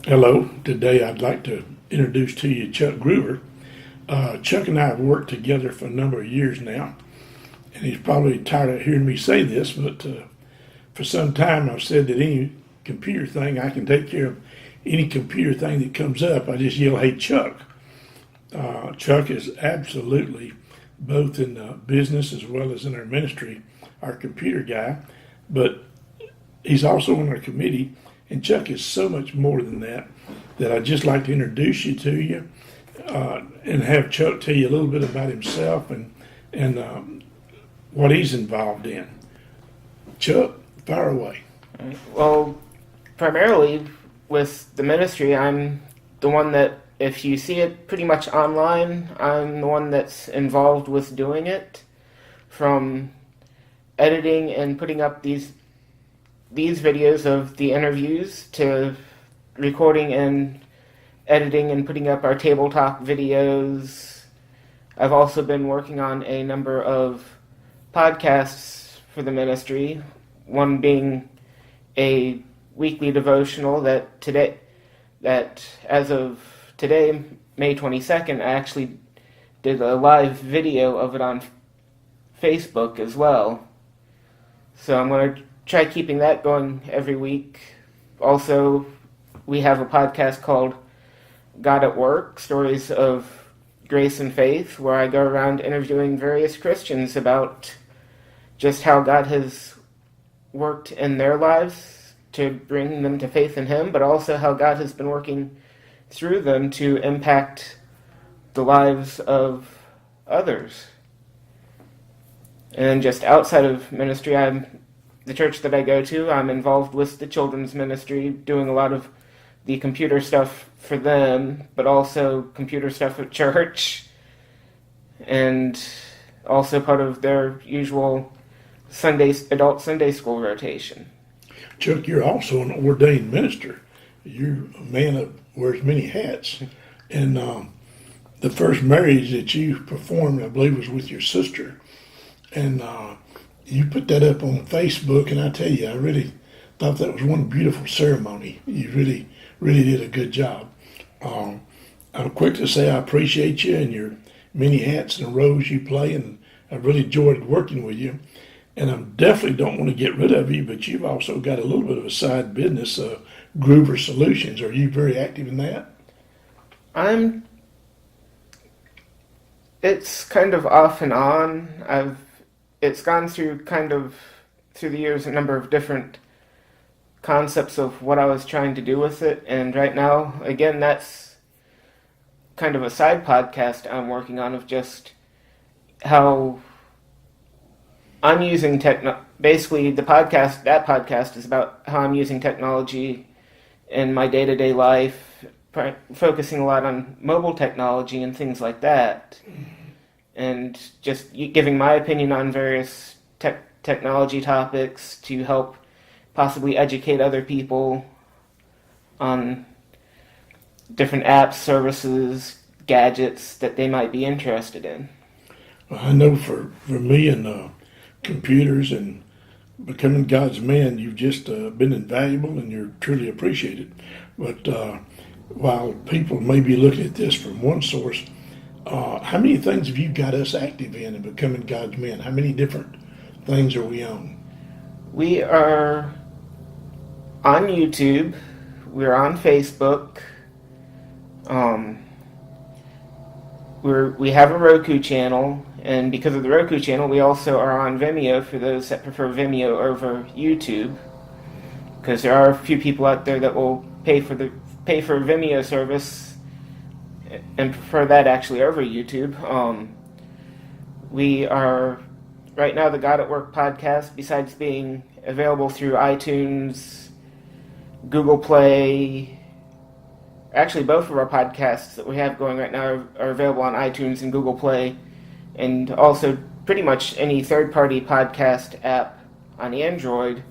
Hello. Today I'd like to introduce to you Chuck Gruver. Chuck and I have worked together for a number of years now, and he's probably tired of hearing me say this, but for some time I've said that any computer thing, I can take care of any computer thing that comes up. I just yell, "Hey, Chuck." Chuck is absolutely, both in business as well as in our ministry, our computer guy, but he's also on our committee. And Chuck is so much more than that, that I'd just like to introduce you to you and have Chuck tell you a little bit about himself and what he's involved in. Chuck, fire away. Well, primarily with the ministry, I'm the one that, if you see it pretty much online, I'm the one that's involved with doing it, from editing and putting up these videos of the interviews to recording and editing and putting up our table talk videos. I've also been working on a number of podcasts for the ministry, one being a weekly devotional that as of today, May 22nd, I actually did a live video of it on Facebook as well. So I'm going to try keeping that going every week. Also, we have a podcast called God at Work, Stories of Grace and Faith, where I go around interviewing various Christians about just how God has worked in their lives to bring them to faith in Him, but also how God has been working through them to impact the lives of others. And just outside of ministry, the church that I go to, I'm involved with the children's ministry, doing a lot of the computer stuff for them, but also computer stuff at church, and also part of their usual adult Sunday school rotation. Chuck, you're also an ordained minister. You're a man that wears many hats. And the first marriage that you performed, I believe, was with your sister. And you put that up on Facebook, and I tell you, I really thought that was one beautiful ceremony. You really, really did a good job. I'm quick to say I appreciate you and your many hats and roles you play, and I really enjoyed working with you. And I definitely don't want to get rid of you, but you've also got a little bit of a side business, Gruver Solutions. Are you very active in that? It's kind of off and on. It's gone through through the years a number of different concepts of what I was trying to do with it, and right now, again, that's kind of a side podcast I'm working on of just how I'm using basically that podcast is about how I'm using technology in my day-to-day life, focusing a lot on mobile technology and things like that, and just giving my opinion on various technology topics to help possibly educate other people on different apps, services, gadgets that they might be interested in. Well, I know for me and computers and becoming God's man, you've just been invaluable and you're truly appreciated. But while people may be looking at this from one source, how many things have you got us active in becoming God's man? How many different things are we on? We are on YouTube. We're on Facebook. We have a Roku channel, and because of the Roku channel, we also are on Vimeo for those that prefer Vimeo over YouTube, because there are a few people out there that will pay for Vimeo service and prefer that actually over YouTube. We are right now the God at Work podcast, besides being available through iTunes, Google Play. Actually, both of our podcasts that we have going right now are available on iTunes and Google Play, and also pretty much any third-party podcast app on Android.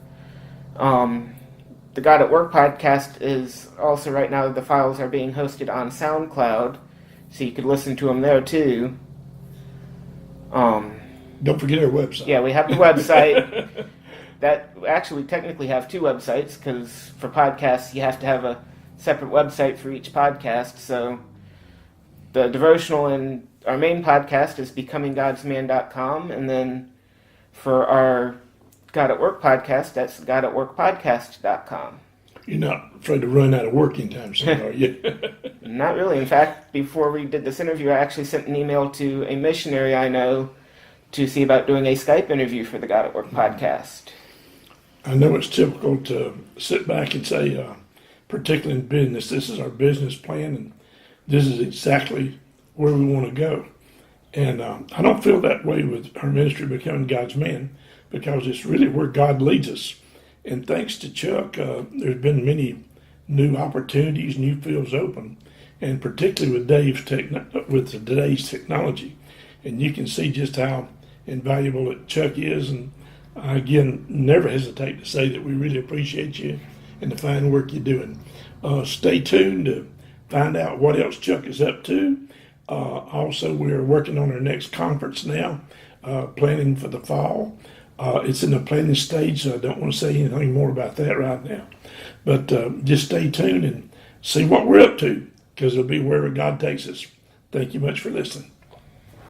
The God at Work podcast is also right now, the files are being hosted on SoundCloud, so you could listen to them there too. Don't forget our website. Yeah, we have the website. That actually technically have two websites, because for podcasts you have to have a separate website for each podcast. So the devotional in our main podcast is becominggodsman.com, and then for our God at Work podcast, that's godatworkpodcast.com. You're not afraid to run out of working time soon, are you? Not really. In fact, before we did this interview, I actually sent an email to a missionary I know to see about doing a Skype interview for the God at Work podcast. I know it's typical to sit back and say, particularly in business, this is our business plan and this is exactly where we want to go. And I don't feel that way with our ministry, Becoming God's Man, because it's really where God leads us. And thanks to Chuck, there's been many new opportunities, new fields open, and particularly with today's technology. And you can see just how invaluable that Chuck is. And again, never hesitate to say that we really appreciate you and the fine work you're doing. Stay tuned to find out what else Chuck is up to. Also, we're working on our next conference now, planning for the fall. It's in the planning stage, so I don't want to say anything more about that right now. But just stay tuned and see what we're up to, because it'll be wherever God takes us. Thank you much for listening.